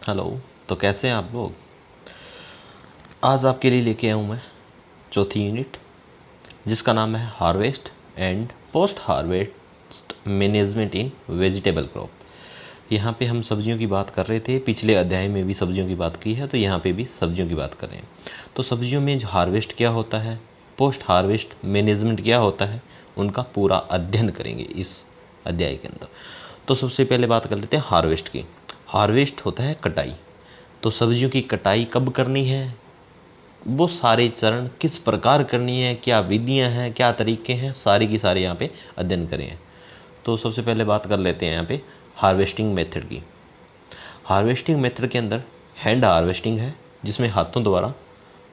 Hello. तो कैसे हैं आप लोग। आज आपके लिए लेके आया हूँ मैं चौथी यूनिट जिसका नाम है harvest and post harvest management in vegetable crop. यहाँ पे हम सब्जियों की बात कर रहे थे, पिछले अध्याय में भी सब्जियों की बात की है, तो यहाँ पे भी सब्जियों की बात कर रहे हैं। तो सब्जियों में हार्वेस्ट क्या होता है, पोस्ट हार्वेस्ट मैनेजमेंट क्या होता है, उनका पूरा अध्ययन करेंगे इस अध्याय के अंदर। तो सबसे पहले बात कर लेते हैं हार्वेस्ट की। हार्वेस्ट होता है कटाई। तो सब्जियों की कटाई कब करनी है, वो सारे चरण किस प्रकार करनी है, क्या विधियां हैं, क्या तरीके हैं, सारी की सारी यहाँ पे अध्ययन करें। तो सबसे पहले बात कर लेते हैं यहाँ पे हार्वेस्टिंग मेथड की। हार्वेस्टिंग मेथड के अंदर हैंड हार्वेस्टिंग है जिसमें हाथों द्वारा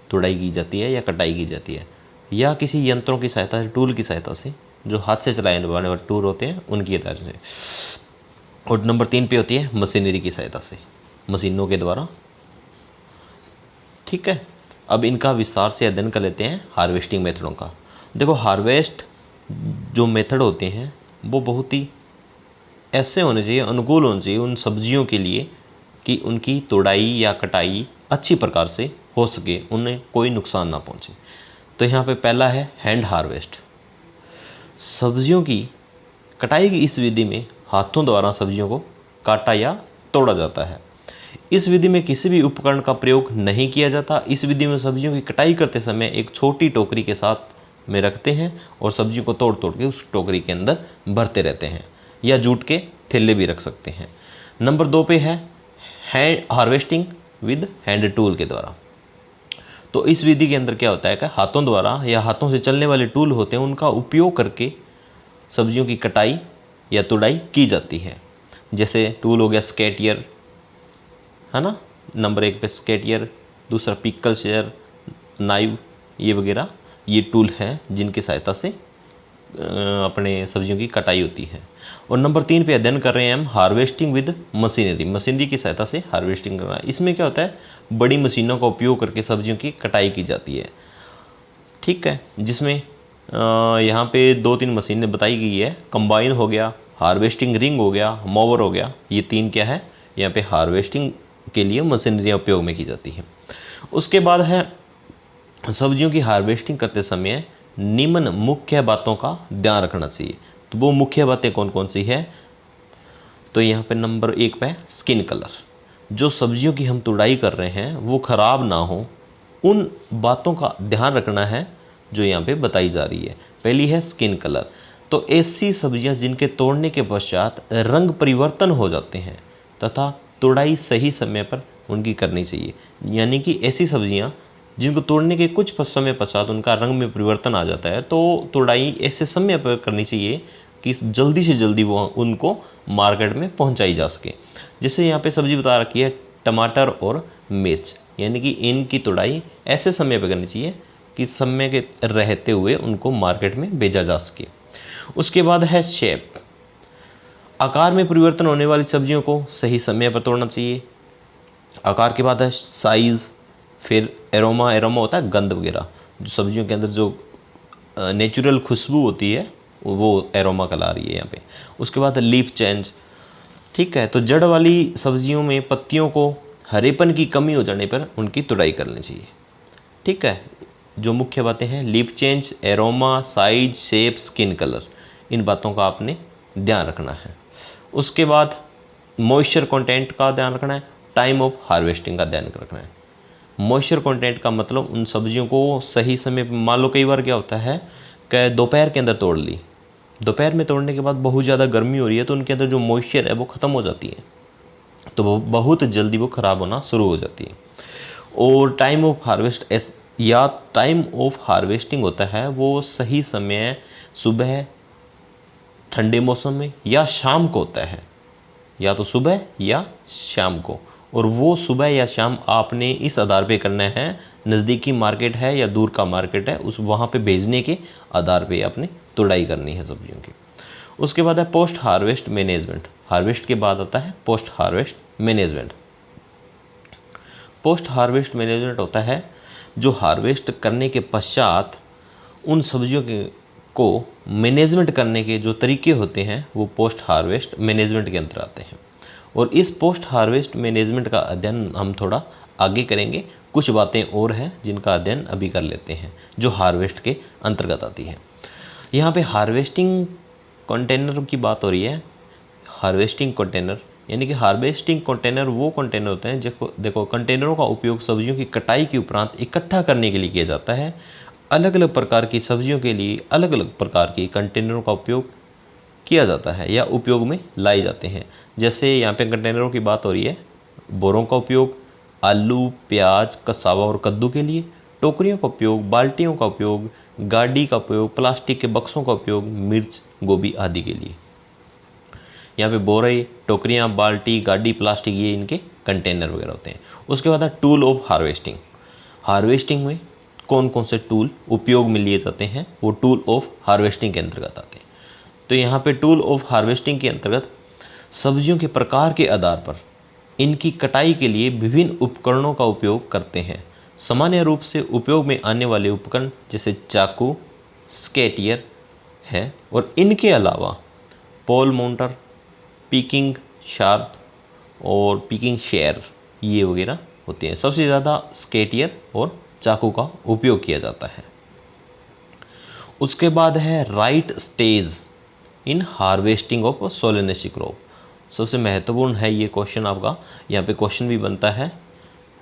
तुड़ाई की जाती है या कटाई की जाती है, या किसी यंत्रों की सहायता से, टूल की सहायता से, जो हाथ से चलाए जाने वाले टूल होते हैं उनकी सहायता से। और नंबर 3 पे होती है मशीनरी की सहायता से, मशीनों के द्वारा। ठीक है, अब इनका विस्तार से अध्ययन कर लेते हैं हार्वेस्टिंग मेथडों का। देखो, हार्वेस्ट जो मेथड होते हैं वो बहुत ही ऐसे होने चाहिए, अनुकूल होने चाहिए उन सब्जियों के लिए कि उनकी तोड़ाई या कटाई अच्छी प्रकार से हो सके, उन्हें कोई नुकसान ना पहुंचे। तो यहाँ पे पहला है हैंड हार्वेस्ट। सब्जियों की कटाई की इस विधि में हाथों द्वारा सब्जियों को काटा या तोड़ा जाता है। इस विधि में किसी भी उपकरण का प्रयोग नहीं किया जाता। इस विधि में सब्जियों की कटाई करते समय एक छोटी टोकरी के साथ में रखते हैं और सब्जियों को तोड़ तोड़ के उस टोकरी के अंदर भरते रहते हैं, या जूट के थैले भी रख सकते हैं। नंबर 2 पे है hand harvesting with hand tool के द्वारा। तो इस विधि के अंदर क्या होता है कि हाथों द्वारा या हाथों से चलने वाले टूल होते हैं, उनका उपयोग करके सब्जियों की कटाई या तुड़ाई की जाती है। जैसे टूल हो गया स्केटियर, है ना, नंबर 1 पे स्केटियर, दूसरा पिकल शेयर, नाइव, ये वगैरह ये टूल हैं जिनकी सहायता से अपने सब्जियों की कटाई होती है। और नंबर 3 पे अध्ययन कर रहे हैं हम हार्वेस्टिंग विद मशीनरी। मशीनरी की सहायता से हार्वेस्टिंग करना। इसमें क्या होता है, बड़ी मशीनों का उपयोग करके सब्जियों की कटाई की जाती है। ठीक है, जिसमें यहाँ पे 2-3 मशीनें बताई गई है। कंबाइन हो गया, हार्वेस्टिंग रिंग हो गया, मोवर हो गया। ये 3 क्या है, यहाँ पे हार्वेस्टिंग के लिए मशीनरियाँ उपयोग में की जाती है। उसके बाद है सब्जियों की हार्वेस्टिंग करते समय निम्न मुख्य बातों का ध्यान रखना चाहिए। तो वो मुख्य बातें कौन कौन सी है, तो यहाँ पे नंबर 1 पे स्किन कलर। जो सब्जियों की हम तुड़ाई कर रहे हैं वो खराब ना हो, उन बातों का ध्यान रखना है जो यहाँ पे बताई जा रही है। पहली है स्किन कलर। तो ऐसी सब्जियां जिनके तोड़ने के पश्चात रंग परिवर्तन हो जाते हैं तथा तुड़ाई सही समय पर उनकी करनी चाहिए। यानी कि ऐसी सब्जियां जिनको तोड़ने के कुछ समय पश्चात उनका रंग में परिवर्तन आ जाता है, तो तुड़ाई ऐसे समय पर करनी चाहिए कि जल्दी से जल्दी वो उनको मार्केट में पहुंचाई जा सके। जैसे यहाँ पे सब्जी बता रखी है टमाटर और मिर्च, यानी कि इनकी तुड़ाई ऐसे समय पर करनी चाहिए कि समय के रहते हुए उनको मार्केट में भेजा जा सके। उसके बाद है शेप। आकार में परिवर्तन होने वाली सब्जियों को सही समय पर तोड़ना चाहिए। आकार के बाद है साइज़, फिर एरोमा। एरोमा होता है गंध वगैरह, जो सब्जियों के अंदर जो नेचुरल खुशबू होती है वो एरोमा कहला रही है यहाँ पे। उसके बाद है लीफ चेंज। ठीक है, तो जड़ वाली सब्जियों में पत्तियों को हरेपन की कमी हो जाने पर उनकी तुड़ाई करनी चाहिए। ठीक है, जो मुख्य बातें हैं leaf change, aroma, size, shape, skin colour, इन बातों का आपने ध्यान रखना है। उसके बाद मॉइस्चर कंटेंट का ध्यान रखना है, टाइम ऑफ हार्वेस्टिंग का ध्यान रखना है। मॉइस्चर कंटेंट का मतलब उन सब्जियों को सही समय, मान लो कई बार क्या होता है कि दोपहर के अंदर तोड़ ली, दोपहर में तोड़ने के बाद बहुत ज़्यादा गर्मी हो रही है तो उनके अंदर जो मॉइस्चर है वो ख़त्म हो जाती है, तो वो बहुत जल्दी वो ख़राब होना शुरू हो जाती है। और टाइम ऑफ हार्वेस्ट या टाइम ऑफ हार्वेस्टिंग होता है वो सही समय सुबह ठंडे मौसम में या शाम को होता है, या तो सुबह या शाम को। और वो सुबह या शाम आपने इस आधार पे करना है, नज़दीकी मार्केट है या दूर का मार्केट है, उस वहाँ पे भेजने के आधार पे आपने तुड़ाई करनी है सब्जियों की। उसके बाद है पोस्ट हार्वेस्ट मैनेजमेंट। हार्वेस्ट के बाद आता है post harvest management. Post harvest management होता है जो हार्वेस्ट करने के पश्चात उन सब्जियों के को मैनेजमेंट करने के जो तरीके होते हैं वो पोस्ट हार्वेस्ट मैनेजमेंट के अंदर आते हैं। और इस पोस्ट हार्वेस्ट मैनेजमेंट का अध्ययन हम थोड़ा आगे करेंगे। कुछ बातें और हैं जिनका अध्ययन अभी कर लेते हैं जो हार्वेस्ट के अंतर्गत आती है। यहाँ पे हार्वेस्टिंग कंटेनर की बात हो रही है। हार्वेस्टिंग कंटेनर यानी कि हार्वेस्टिंग कंटेनर वो कंटेनर होते हैं देखो कंटेनरों का उपयोग सब्जियों की कटाई के उपरांत इकट्ठा करने के लिए किया जाता है। अलग अलग प्रकार की सब्जियों के लिए अलग अलग प्रकार की कंटेनरों का उपयोग किया जाता है या उपयोग में लाए जाते हैं। जैसे यहाँ पे कंटेनरों की बात हो रही है, बोरों का उपयोग आलू, प्याज, कसावा और कद्दू के लिए, टोकरियों का उपयोग, बाल्टियों का उपयोग, गाड़ी का उपयोग, प्लास्टिक के बक्सों का उपयोग मिर्च, गोभी आदि के लिए। यहाँ पे बोरे, टोकरियाँ, बाल्टी, गाड़ी, प्लास्टिक ये इनके कंटेनर वगैरह होते हैं। उसके बाद है टूल ऑफ हार्वेस्टिंग। हार्वेस्टिंग में कौन कौन से टूल उपयोग में लिए जाते हैं वो टूल ऑफ हार्वेस्टिंग के अंतर्गत आते हैं। तो यहाँ पे टूल ऑफ हार्वेस्टिंग के अंतर्गत सब्जियों के प्रकार के आधार पर इनकी कटाई के लिए विभिन्न उपकरणों का उपयोग करते हैं। सामान्य रूप से उपयोग में आने वाले उपकरण जैसे चाकू, स्केटियर है और इनके अलावा पोल माउंटर, पिकिंग शार्प और पिकिंग शेयर ये वगैरह होते हैं। सबसे ज़्यादा स्केटियर और चाकू का उपयोग किया जाता है। उसके बाद है right stage in harvesting of Solanaceae crop. सबसे महत्वपूर्ण है ये क्वेश्चन आपका, यहाँ पे क्वेश्चन भी बनता है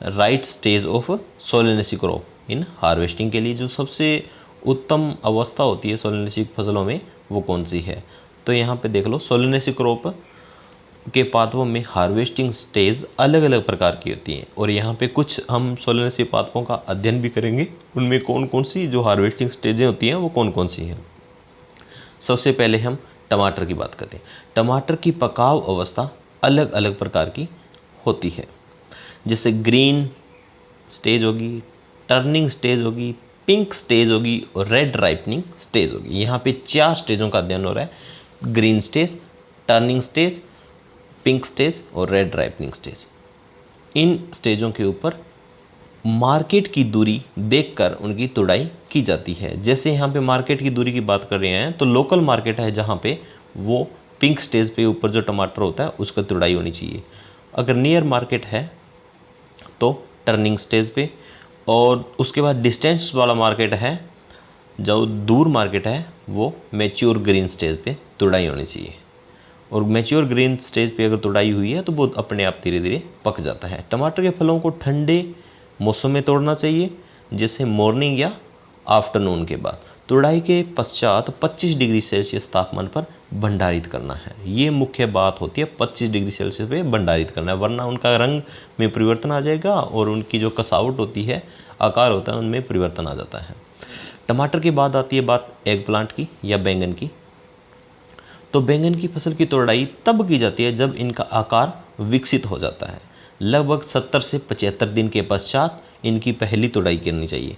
right stage of Solanaceae crop in harvesting के लिए जो सबसे उत्तम अवस्था होती है सोलेनेसी फसलों में वो कौन सी है। तो यहाँ पे देख लो सोलेनेसी क्रॉप के पादपों में हार्वेस्टिंग स्टेज अलग अलग प्रकार की होती हैं और यहाँ पे कुछ हम सोलेनेसी पादपों का अध्ययन भी करेंगे, उनमें कौन कौन सी जो हार्वेस्टिंग स्टेजें होती हैं वो कौन कौन सी हैं। सबसे पहले हम टमाटर की बात करते हैं। टमाटर की पकाव अवस्था अलग अलग प्रकार की होती है, जैसे ग्रीन स्टेज होगी, टर्निंग स्टेज होगी, पिंक स्टेज होगी और रेड राइपनिंग स्टेज होगी। यहाँ पे 4 स्टेजों का अध्ययन हो रहा है, green stage, turning stage, pink stage और रेड राइपनिंग स्टेज। इन स्टेजों के ऊपर मार्केट की दूरी देखकर उनकी तुड़ाई की जाती है। जैसे यहाँ पे मार्केट की दूरी की बात कर रहे हैं तो लोकल मार्केट है जहाँ पे वो पिंक स्टेज पे ऊपर जो टमाटर होता है उसका तुड़ाई होनी चाहिए। अगर नियर मार्केट है तो टर्निंग स्टेज पे, और उसके बाद डिस्टेंस वाला मार्केट है जो दूर मार्केट है वो मैच्योर ग्रीन स्टेज पे तुड़ाई होनी चाहिए। और मैच्योर ग्रीन स्टेज पे अगर तुड़ाई हुई है तो वो अपने आप धीरे धीरे पक जाता है। टमाटर के फलों को ठंडे मौसम में तोड़ना चाहिए, जैसे मॉर्निंग या आफ्टरनून के बाद। तुड़ाई के पश्चात 25 डिग्री सेल्सियस तापमान पर भंडारित करना है। ये मुख्य बात होती है, 25 डिग्री सेल्सियस पे भंडारित करना है, वरना उनका रंग में परिवर्तन आ जाएगा और उनकी जो कसावट होती है, आकार होता है, उनमें परिवर्तन आ जाता है। टमाटर के बाद आती है बात एग प्लांट की या बैंगन की। तो बैंगन की फसल की तुड़ाई तब की जाती है जब इनका आकार विकसित हो जाता है। लगभग 70 से 75 दिन के पश्चात इनकी पहली तुड़ाई करनी चाहिए।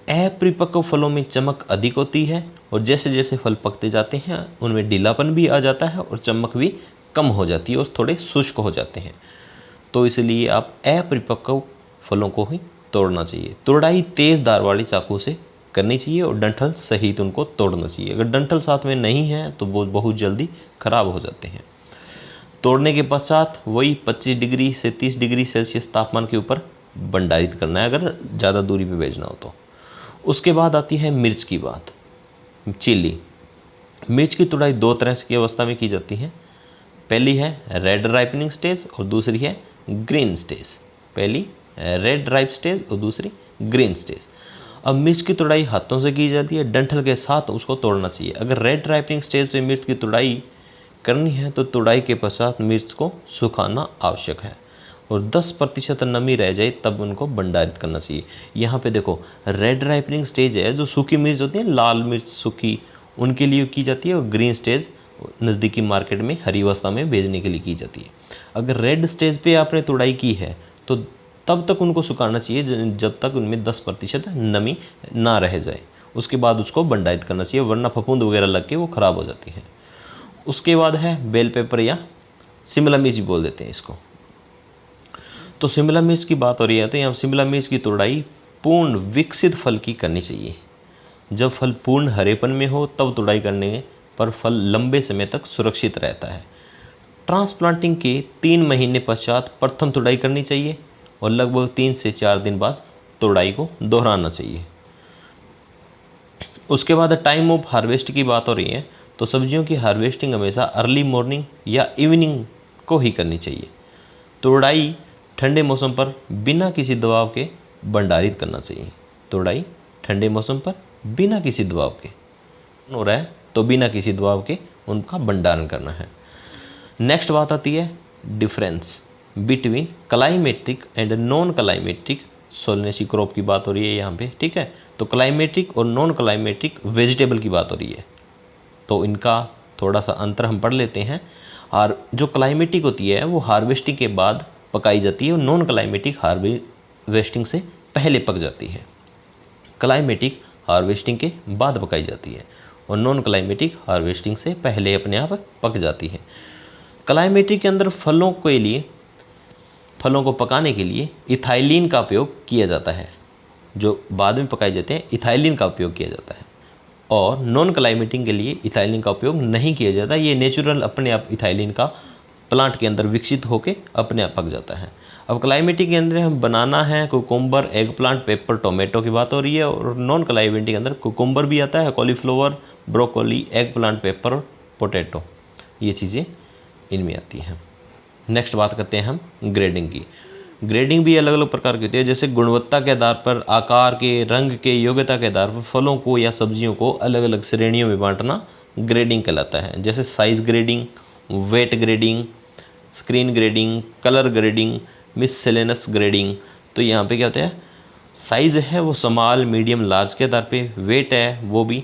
अपरिपक्व फलों में चमक अधिक होती है और जैसे जैसे फल पकते जाते हैं उनमें ढीलापन भी आ जाता है और चमक भी कम हो जाती है और थोड़े शुष्क हो जाते हैं। तो इसलिए आप अपरिपक्व फलों को ही तोड़ना चाहिए। तुड़ाई तेज़ धार वाली चाकू से करनी चाहिए और डंठल सहित उनको तोड़ना चाहिए। अगर डंठल साथ में नहीं है तो वो बहुत जल्दी खराब हो जाते हैं। तोड़ने के पश्चात वही 25 डिग्री से 30 डिग्री सेल्सियस तापमान के ऊपर भंडारित करना है अगर ज़्यादा दूरी पे भेजना हो तो। उसके बाद आती है मिर्च की बात, चिली। मिर्च की तुड़ाई 2 तरह की अवस्था में की जाती है। पहली है रेड राइपनिंग स्टेज और दूसरी है ग्रीन स्टेज। पहली रेड राइप स्टेज और दूसरी ग्रीन स्टेज। अब मिर्च की तुड़ाई हाथों से की जाती है, डंठल के साथ उसको तोड़ना चाहिए। अगर रेड राइपनिंग स्टेज पे मिर्च की तुड़ाई करनी है तो तुड़ाई के पश्चात मिर्च को सुखाना आवश्यक है और 10% नमी रह जाए तब उनको भंडारित करना चाहिए। यहाँ पे देखो रेड राइपनिंग स्टेज है जो सूखी मिर्च होती है, लाल मिर्च सूखी, उनके लिए की जाती है, और ग्रीन स्टेज नज़दीकी मार्केट में हरी अवस्था में भेजने के लिए की जाती है। अगर रेड स्टेज पे आपने तुड़ाई की है तो तब तक उनको सुखाना चाहिए जब तक उनमें 10% नमी ना रह जाए। उसके बाद उसको भंडारित करना चाहिए, वरना फफूंद वगैरह लग के वो ख़राब हो जाती है। उसके बाद है बेल पेपर या शिमला मिर्च बोल देते हैं इसको। तो शिमला मिर्च की बात हो रही है तो यहाँ शिमला मिर्च की तुड़ाई पूर्ण विकसित फल की करनी चाहिए। जब फल पूर्ण हरेपन में हो तब तुड़ाई करने पर फल लंबे समय तक सुरक्षित रहता है। ट्रांसप्लांटिंग के 3 महीने पश्चात प्रथम तुड़ाई करनी चाहिए और लगभग 3 से 4 दिन बाद तुड़ाई को दोहराना चाहिए। उसके बाद टाइम ऑफ हार्वेस्ट की बात हो रही है तो सब्जियों की हार्वेस्टिंग हमेशा अर्ली मॉर्निंग या इवनिंग को ही करनी चाहिए। तुड़ाई ठंडे मौसम पर बिना किसी दबाव के भंडारित करना चाहिए। तुड़ाई ठंडे मौसम पर बिना किसी दबाव के हो रहा है तो बिना किसी दबाव के उनका भंडारण करना है। नेक्स्ट बात आती है difference between climatic and non climatic Solanaceae crop की बात हो रही है यहाँ पे, ठीक है। तो क्लाइमेटिक और नॉन क्लाइमेटिक वेजिटेबल की बात हो रही है, तो इनका थोड़ा सा अंतर हम पढ़ लेते हैं। और जो क्लाइमेटिक होती है वो हार्वेस्टिंग के बाद पकाई जाती है और नॉन क्लाइमेटिक हार्वेस्टिंग से पहले पक जाती है। क्लाइमेटिक हार्वेस्टिंग के बाद पकाई जाती है और नॉन क्लाइमेटिक हार्वेस्टिंग से पहले अपने आप पक जाती है। क्लाइमेटिक के अंदर फलों को पकाने के लिए इथाइलिन का उपयोग किया जाता है, जो बाद में पकाए जाते हैं इथाइलिन का उपयोग किया जाता है। और नॉन क्लाइमेटिक के लिए इथाइलिन का उपयोग नहीं किया जाता, ये नेचुरल अपने आप इथाइलिन का प्लांट के अंदर विकसित होकर अपने आप पक जाता है। अब क्लाइमेटिक के अंदर हम बनाना है cucumber, egg plant, paper, tomato की बात हो रही है। और नॉन क्लाइमेटिक के अंदर कुकुम्बर भी आता है, cauliflower, broccoli, egg plant, paper, potato, ये चीज़ें इनमें आती हैं। नेक्स्ट बात करते हैं हम ग्रेडिंग की। ग्रेडिंग भी अलग अलग प्रकार की होती है, जैसे गुणवत्ता के आधार पर, आकार के, रंग के, योग्यता के आधार पर फलों को या सब्जियों को अलग अलग श्रेणियों में बांटना ग्रेडिंग कहलाता है। जैसे size grading, weight grading, screen grading, colour grading, miscellaneous grading. तो यहाँ पे क्या होता है, साइज़ है वो स्मॉल, मीडियम, लार्ज के आधार पे, वेट है वो भी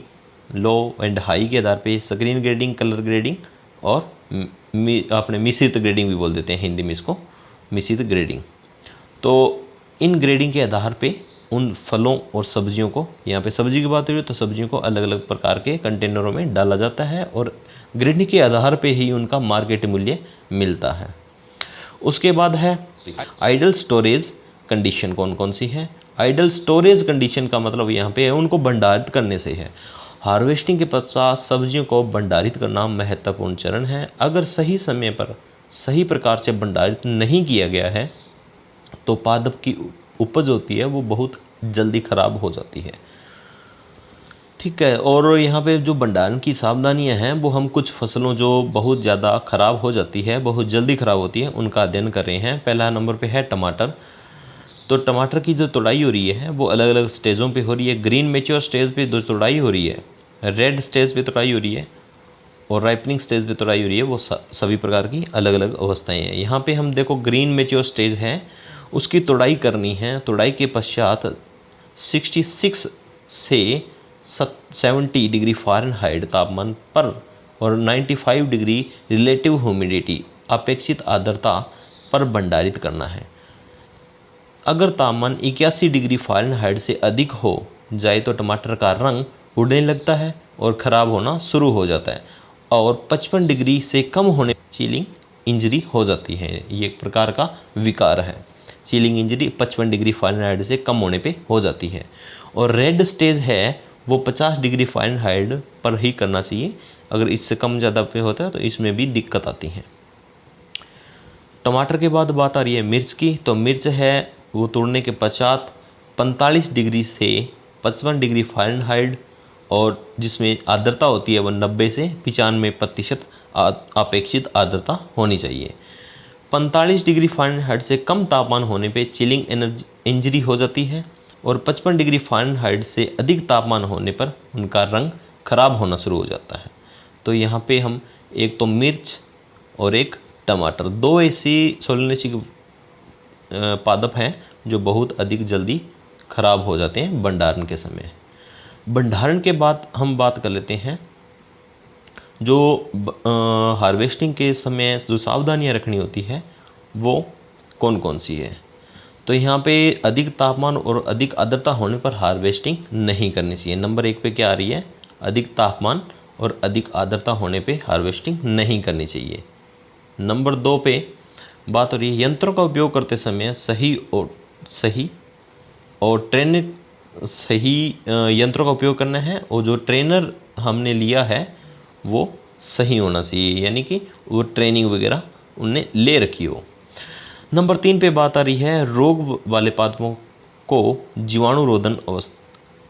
लो एंड हाई के आधार पे, स्क्रीन ग्रेडिंग, कलर ग्रेडिंग और अपने मिश्रित ग्रेडिंग भी बोल देते हैं हिंदी में इसको, मिश्रित ग्रेडिंग। तो इन ग्रेडिंग के आधार पे उन फलों और सब्जियों को, यहाँ पे सब्जी की बात हो रही है तो सब्जियों को अलग अलग प्रकार के कंटेनरों में डाला जाता है और ग्रेडिंग के आधार पे ही उनका मार्केट मूल्य मिलता है। उसके बाद है आइडल स्टोरेज कंडीशन। कौन कौन सी है? आइडल स्टोरेज कंडीशन का मतलब यहाँ पे है उनको भंडारित करने से है। हार्वेस्टिंग के पश्चात सब्जियों को भंडारित करना महत्वपूर्ण चरण है। अगर सही समय पर सही प्रकार से भंडारित नहीं किया गया है तो पादप की उपज होती है वो बहुत जल्दी खराब हो जाती है, ठीक है। और यहाँ पे जो भंडारण की सावधानियाँ हैं वो हम कुछ फसलों जो बहुत ज़्यादा ख़राब हो जाती है, बहुत जल्दी ख़राब होती है, उनका अध्ययन कर रहे हैं। पहला नंबर पे है टमाटर। तो टमाटर की जो तुड़ाई हो रही है वो अलग अलग स्टेजों पे हो रही है। ग्रीन मेच्योर स्टेज पे जो तुड़ाई हो रही है, रेड स्टेज पे तुड़ाई हो रही है और राइपनिंग स्टेज पे तुड़ाई हो रही है, वो सभी प्रकार की अलग अलग अवस्थाएँ हैं। यहाँ पर हम देखो ग्रीन मेच्योर स्टेज है, उसकी तुड़ाई करनी है। तुड़ाई के पश्चात 66 से 70 डिग्री फ़ारेनहाइट तापमान पर और 95 डिग्री रिलेटिव ह्यूमिडिटी अपेक्षित आर्द्रता पर भंडारित करना है। अगर तापमान 81 डिग्री फ़ारेनहाइट से अधिक हो जाए तो टमाटर का रंग उड़ने लगता है और ख़राब होना शुरू हो जाता है और 55 डिग्री से कम होने चिलिंग इंजरी हो जाती है। ये एक प्रकार का विकार है। चिलिंग इंजरी 55 डिग्री फ़ारेनहाइट से कम होने पे हो जाती है। और रेड स्टेज है वो 50 डिग्री फ़ारेनहाइट पर ही करना चाहिए। अगर इससे कम ज़्यादा पे होता है तो इसमें भी दिक्कत आती है। टमाटर के बाद बात आ रही है मिर्च की। तो मिर्च है वो तोड़ने के पश्चात 45 डिग्री से 55 डिग्री फ़ारेनहाइट और जिसमें आर्द्रता होती है वो 90 से 95% अपेक्षित आर्द्रता होनी चाहिए। 45 डिग्री फ़ारेनहाइट से कम तापमान होने पे चिलिंग इंजरी हो जाती है और 55 डिग्री फ़ारेनहाइट से अधिक तापमान होने पर उनका रंग खराब होना शुरू हो जाता है। तो यहाँ पे हम एक तो मिर्च और एक टमाटर, दो ऐसी सोलनेसी पादप हैं जो बहुत अधिक जल्दी खराब हो जाते हैं भंडारण के समय। भंडारण के बाद हम बात कर लेते हैं जो हार्वेस्टिंग के समय जो सावधानियां रखनी होती है वो कौन कौन सी है। तो यहाँ पे अधिक तापमान और अधिक आर्द्रता होने पर हार्वेस्टिंग नहीं करनी चाहिए। नंबर 1 पे क्या आ रही है, अधिक तापमान और अधिक आर्द्रता होने पे हार्वेस्टिंग नहीं करनी चाहिए। नंबर 2 पे बात हो रही है यंत्रों का उपयोग करते समय सही यंत्रों का उपयोग करना है और जो ट्रेनर हमने लिया है वो सही होना चाहिए, यानी कि वो ट्रेनिंग वगैरह उनने ले रखी हो। नंबर 3 पे बात आ रही है, रोग वाले पादपों को जीवाणुरोधन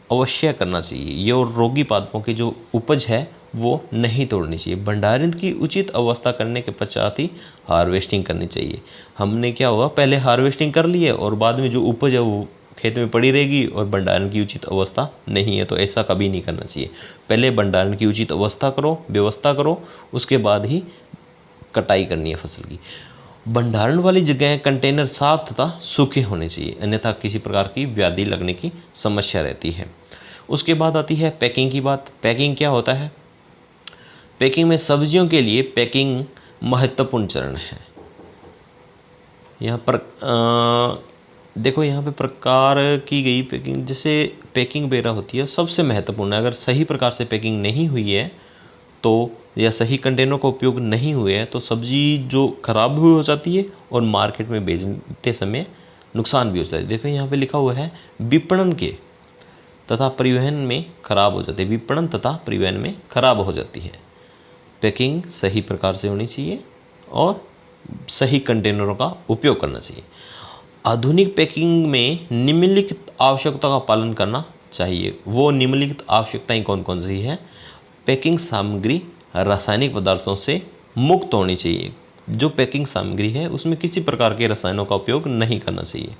अवश्य करना चाहिए। ये और रोगी पादपों की जो उपज है वो नहीं तोड़नी चाहिए। भंडारण की उचित अवस्था करने के पश्चात ही हार्वेस्टिंग करनी चाहिए। हमने क्या हुआ, पहले हार्वेस्टिंग कर ली है और बाद में जो उपज है वो खेत में पड़ी रहेगी और भंडारण की उचित अवस्था नहीं है, तो ऐसा कभी नहीं करना चाहिए। पहले भंडारण की उचित अवस्था करो, व्यवस्था करो, उसके बाद ही कटाई करनी है फसल की। भंडारण वाली जगह कंटेनर साफ तथा सूखे होने चाहिए, अन्यथा किसी प्रकार की व्याधि लगने की समस्या रहती है। उसके बाद आती है पैकिंग की बात। पैकिंग क्या होता है? पैकिंग में सब्जियों के लिए पैकिंग महत्वपूर्ण चरण है। यहाँ पर देखो, यहाँ पे प्रकार की गई पैकिंग, जैसे पैकिंग वगैरह होती है, सबसे महत्वपूर्ण है। अगर सही प्रकार से पैकिंग नहीं हुई है तो, या सही कंटेनर का उपयोग नहीं हुए हैं तो सब्जी जो खराब भी हो जाती है और मार्केट में बेचते समय नुकसान भी हो जाता है। देखो यहाँ पे लिखा हुआ है विपणन के तथा परिवहन में खराब हो जाती है, विपणन तथा परिवहन में खराब हो जाती है। पैकिंग सही प्रकार से होनी चाहिए और सही कंटेनरों का उपयोग करना चाहिए। आधुनिक पैकिंग में निम्नलिखित आवश्यकता का पालन करना चाहिए। वो निम्नलिखित आवश्यकताएं कौन कौन सी है? पैकिंग सामग्री रासायनिक पदार्थों से मुक्त होनी चाहिए। जो पैकिंग सामग्री है उसमें किसी प्रकार के रसायनों का उपयोग नहीं करना चाहिए,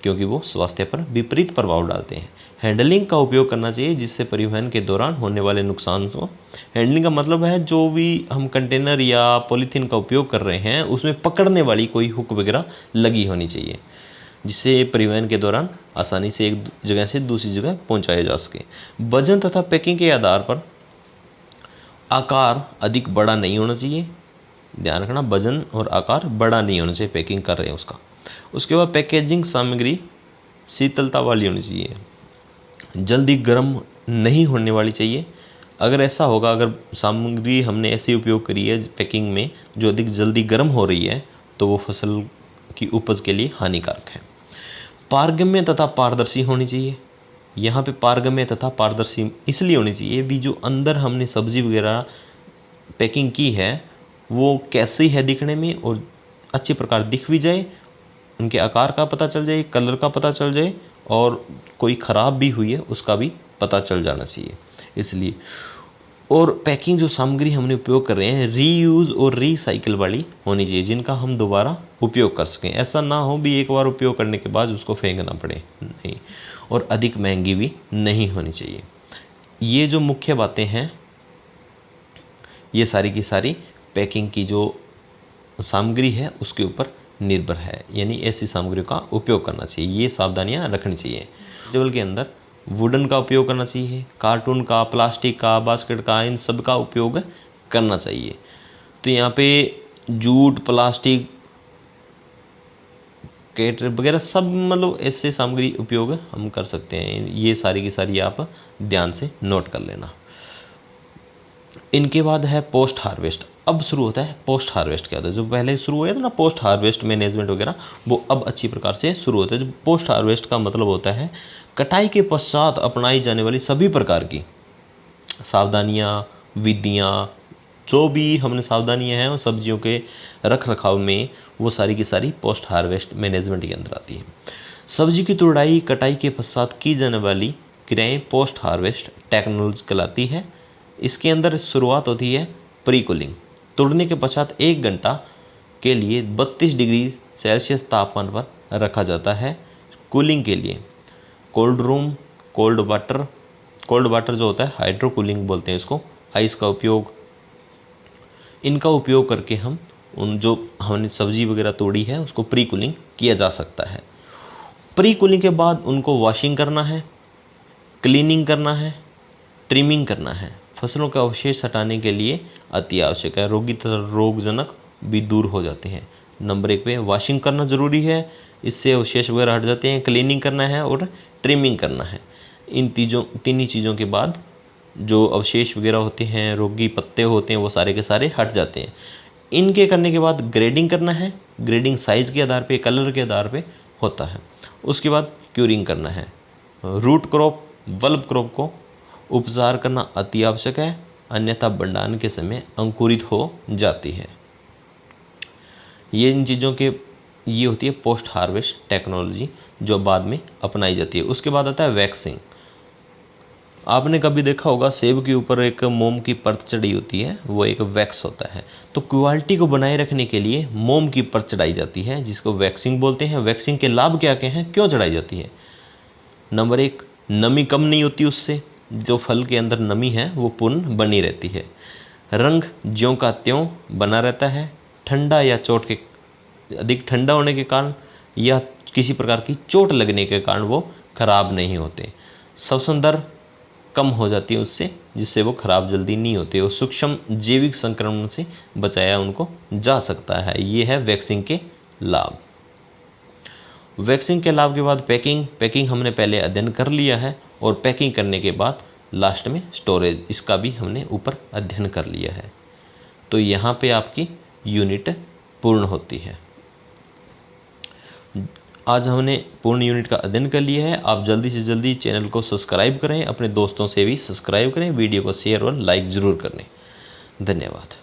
क्योंकि वो स्वास्थ्य पर विपरीत प्रभाव डालते हैं। हैंडलिंग का उपयोग करना चाहिए जिससे परिवहन के दौरान होने वाले नुकसान को, हैंडलिंग का मतलब है जो भी हम कंटेनर या पॉलीथीन का उपयोग कर रहे हैं उसमें पकड़ने वाली कोई हुक वगैरह लगी होनी चाहिए, जिससे परिवहन के दौरान आसानी से एक जगह से दूसरी जगह पहुंचाया जा सके। वजन तथा पैकिंग के आधार पर आकार अधिक बड़ा नहीं होना चाहिए। ध्यान रखना, वजन और आकार बड़ा नहीं होना चाहिए पैकिंग कर रहे हैं उसका। उसके बाद पैकेजिंग सामग्री शीतलता वाली होनी चाहिए, जल्दी गर्म नहीं होने वाली चाहिए। अगर ऐसा होगा, अगर सामग्री हमने ऐसे उपयोग करी है पैकिंग में जो अधिक जल्दी गर्म हो रही है, तो वो फसल की उपज के लिए हानिकारक है। पारगम्य तथा पारदर्शी होनी चाहिए। यहाँ पे पारगम्य तथा पारदर्शी इसलिए होनी चाहिए भी जो अंदर हमने सब्जी वगैरह पैकिंग की है वो कैसी है दिखने में, और अच्छी प्रकार दिख भी जाए, उनके आकार का पता चल जाए, कलर का पता चल जाए, और कोई ख़राब भी हुई है उसका भी पता चल जाना चाहिए। इसलिए, और पैकिंग जो सामग्री हमने उपयोग कर रहे हैं रीयूज़ और रीसाइकिल वाली होनी चाहिए, जिनका हम दोबारा उपयोग कर सकें। ऐसा ना हो भी एक बार उपयोग करने के बाद उसको फेंकना पड़े, नहीं। और अधिक महंगी भी नहीं होनी चाहिए। ये जो मुख्य बातें हैं ये सारी की सारी पैकिंग की जो सामग्री है उसके ऊपर निर्भर है, यानी ऐसी सामग्रियों का उपयोग करना चाहिए। ये सावधानियां रखनी चाहिए। टेबल के अंदर वुडन का उपयोग करना चाहिए, कार्टून का, प्लास्टिक का, बास्केट का, इन सब का उपयोग करना चाहिए। तो यहाँ पे जूट, प्लास्टिक, केट वगैरह सब मतलब ऐसे सामग्री उपयोग हम कर सकते हैं। ये सारी की सारी आप ध्यान से नोट कर लेना। इनके बाद है पोस्ट हार्वेस्ट। अब शुरू होता है पोस्ट हार्वेस्ट। क्या होता है? जो पहले शुरू हुआ था ना पोस्ट हार्वेस्ट मैनेजमेंट वगैरह, वो अब अच्छी प्रकार से शुरू होता है। जो पोस्ट हार्वेस्ट का मतलब होता है कटाई के पश्चात अपनाई जाने वाली सभी प्रकार की सावधानियाँ, विधियाँ, जो भी हमने सावधानियाँ हैं उन सब्जियों के रख रखाव में, वो सारी की सारी पोस्ट हार्वेस्ट मैनेजमेंट के अंदर आती है। सब्जी की तुड़ाई कटाई के पश्चात की जाने वाली क्रियाएं पोस्ट हार्वेस्ट टेक्नोलॉजी कहलाती है। इसके अंदर शुरुआत होती है प्री कूलिंग। तोड़ने के पश्चात 1 घंटा के लिए 32 डिग्री सेल्सियस तापमान पर रखा जाता है कूलिंग के लिए। कोल्ड रूम, कोल्ड वाटर जो होता है हाइड्रो कूलिंग बोलते हैं इसको, आइस का उपयोग, इनका उपयोग करके हम उन जो हमने सब्जी वगैरह तोड़ी है उसको प्री कूलिंग किया जा सकता है। प्री कूलिंग के बाद उनको वॉशिंग करना है, क्लीनिंग करना है, ट्रिमिंग करना है। फसलों का अवशेष हटाने के लिए अति आवश्यक है। रोगी तथा रोगजनक भी दूर हो जाते हैं। नंबर 1 पे वॉशिंग करना ज़रूरी है, इससे अवशेष वगैरह हट जाते हैं। क्लीनिंग करना है और ट्रिमिंग करना है। इन तीन ही चीज़ों के बाद जो अवशेष वगैरह होते हैं, रोगी पत्ते होते हैं, वो सारे के सारे हट जाते हैं। इनके करने के बाद ग्रेडिंग करना है। ग्रेडिंग साइज़ के आधार पे, कलर के आधार पे होता है। उसके बाद क्यूरिंग करना है। रूट क्रॉप, बल्ब क्रॉप को उपचार करना अति आवश्यक है, अन्यथा भंडारण के समय अंकुरित हो जाती है। ये इन चीज़ों के ये होती है पोस्ट हार्वेस्ट टेक्नोलॉजी जो बाद में अपनाई जाती है। उसके बाद आता है वैक्सिंग। आपने कभी देखा होगा सेब के ऊपर एक मोम की परत चढ़ी होती है, वो एक वैक्स होता है। तो क्वालिटी को बनाए रखने के लिए मोम की परत चढ़ाई जाती है, जिसको वैक्सिंग बोलते हैं। वैक्सिंग के लाभ क्या क्या हैं, क्यों चढ़ाई जाती है? नंबर 1, नमी कम नहीं होती, उससे जो फल के अंदर नमी है वो पूर्ण बनी रहती है। रंग ज्यों का त्यों बना रहता है। ठंडा या चोट के अधिक ठंडा होने के कारण या किसी प्रकार की चोट लगने के कारण वो खराब नहीं होते। श्वसन दर कम हो जाती है उससे, जिससे वो खराब जल्दी नहीं होते और सूक्ष्म जैविक संक्रमण से बचाया उनको जा सकता है। ये है वैक्सिंग के लाभ। वैक्सिंग के लाभ के बाद पैकिंग हमने पहले अध्ययन कर लिया है, और पैकिंग करने के बाद लास्ट में स्टोरेज, इसका भी हमने ऊपर अध्ययन कर लिया है। तो यहाँ पे आपकी यूनिट पूर्ण होती है। आज हमने पूर्ण यूनिट का अध्ययन कर लिया है। आप जल्दी से जल्दी चैनल को सब्सक्राइब करें, अपने दोस्तों से भी सब्सक्राइब करें, वीडियो को शेयर और लाइक ज़रूर करें। धन्यवाद।